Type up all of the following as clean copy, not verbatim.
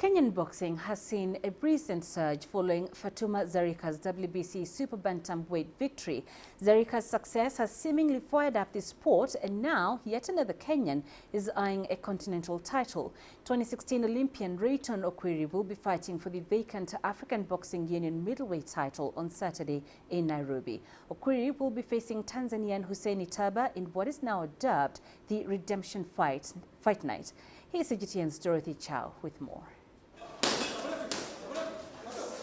Kenyan boxing has seen a recent surge following Fatuma Zarika's WBC super-bantam weight victory. Zarika's success has seemingly fired up the sport, and now yet another Kenyan is eyeing a continental title. 2016 Olympian Rayton Okwiri will be fighting for the vacant African Boxing Union Middleweight title on Saturday in Nairobi. Okwiri will be facing Tanzanian Hussein Itaba in what is now dubbed the Redemption Fight Night. Here's CGTN's Dorothy Chao with more.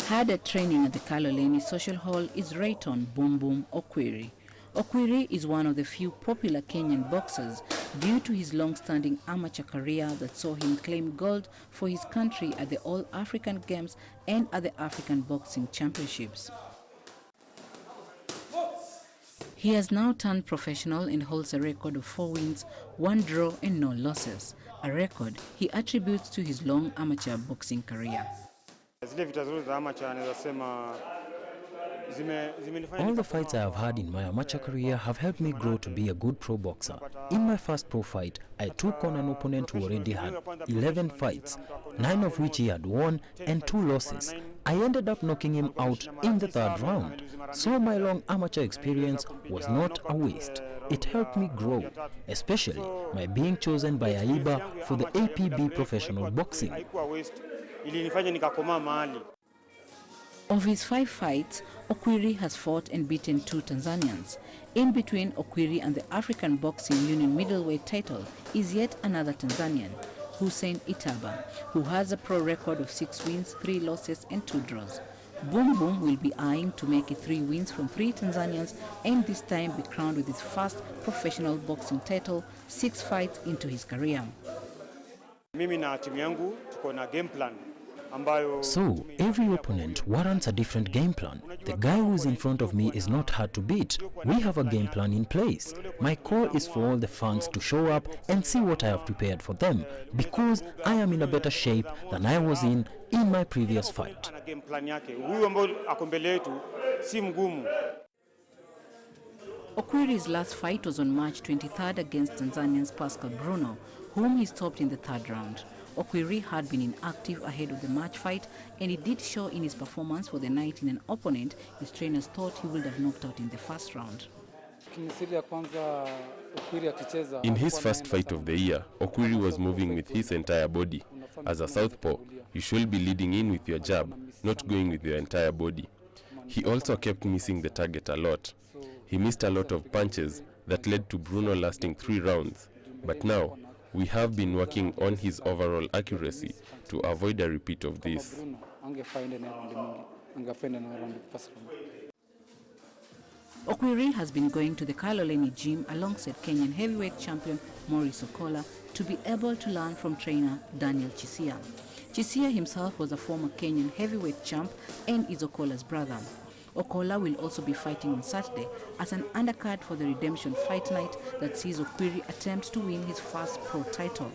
Hard at training at the Kaloleni Social Hall is Rayton Boom Boom Okwiri. Okwiri is one of the few popular Kenyan boxers due to his long-standing amateur career that saw him claim gold for his country at the All-African Games and at the African Boxing Championships. He has now turned professional and holds a record of 4 wins, 1 draw and no losses, a record he attributes to his long amateur boxing career. All the fights I have had in my amateur career have helped me grow to be a good pro boxer. In my first pro fight, I took on an opponent who already had 11 fights, 9 of which he had won and 2 losses. I ended up knocking him out in the 3rd round. So my long amateur experience was not a waste. It helped me grow, especially my being chosen by AIBA for the APB professional boxing. Of his 5 fights, Okwiri has fought and beaten 2 Tanzanians. In between Okwiri and the African Boxing Union Middleweight title is yet another Tanzanian, Hussein Itaba, who has a pro record of 6 wins, 3 losses and 2 draws. Boom Boom will be eyeing to make it 3 wins from 3 Tanzanians and this time be crowned with his first professional boxing title 6 fights into his career. So, every opponent warrants a different game plan. The guy who is in front of me is not hard to beat. We have a game plan in place. My call is for all the fans to show up and see what I have prepared for them, because I am in a better shape than I was in my previous fight. Okwiri's last fight was on March 23rd against Tanzanian's Pascal Bruno, whom he stopped in the 3rd round. Okwiri had been inactive ahead of the match fight, and it did show in his performance for the night in an opponent his trainers thought he would have knocked out in the 1st round. In his first fight of the year, Okwiri was moving with his entire body. As a southpaw, you should be leading in with your jab, not going with your entire body. He also kept missing the target a lot. He missed a lot of punches that led to Bruno lasting 3 rounds. But now, we have been working on his overall accuracy to avoid a repeat of this. Okwiri has been going to the Kaloleni gym alongside Kenyan heavyweight champion Maurice Okola to be able to learn from trainer Daniel Chisia. Chisia himself was a former Kenyan heavyweight champ and is Okola's brother. Okola will also be fighting on Saturday as an undercard for the Redemption Fight Night that sees Okwiri attempt to win his first pro title.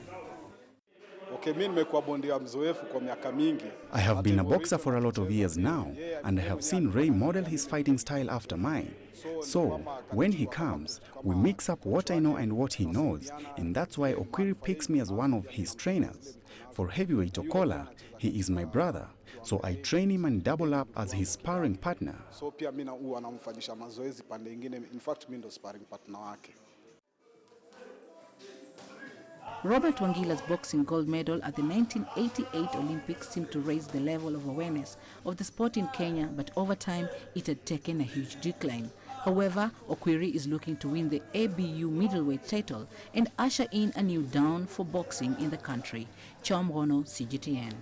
I have been a boxer for a lot of years now, and I have seen Ray model his fighting style after mine. So, when he comes, we mix up what I know and what he knows, and that's why Okwiri picks me as one of his trainers. For heavyweight Okola, he is my brother, so I train him and double up as his sparring partner. Robert Wangila's boxing gold medal at the 1988 Olympics seemed to raise the level of awareness of the sport in Kenya, but over time it had taken a huge decline. However, Okwiri is looking to win the ABU middleweight title and usher in a new dawn for boxing in the country. Chao, CGTN.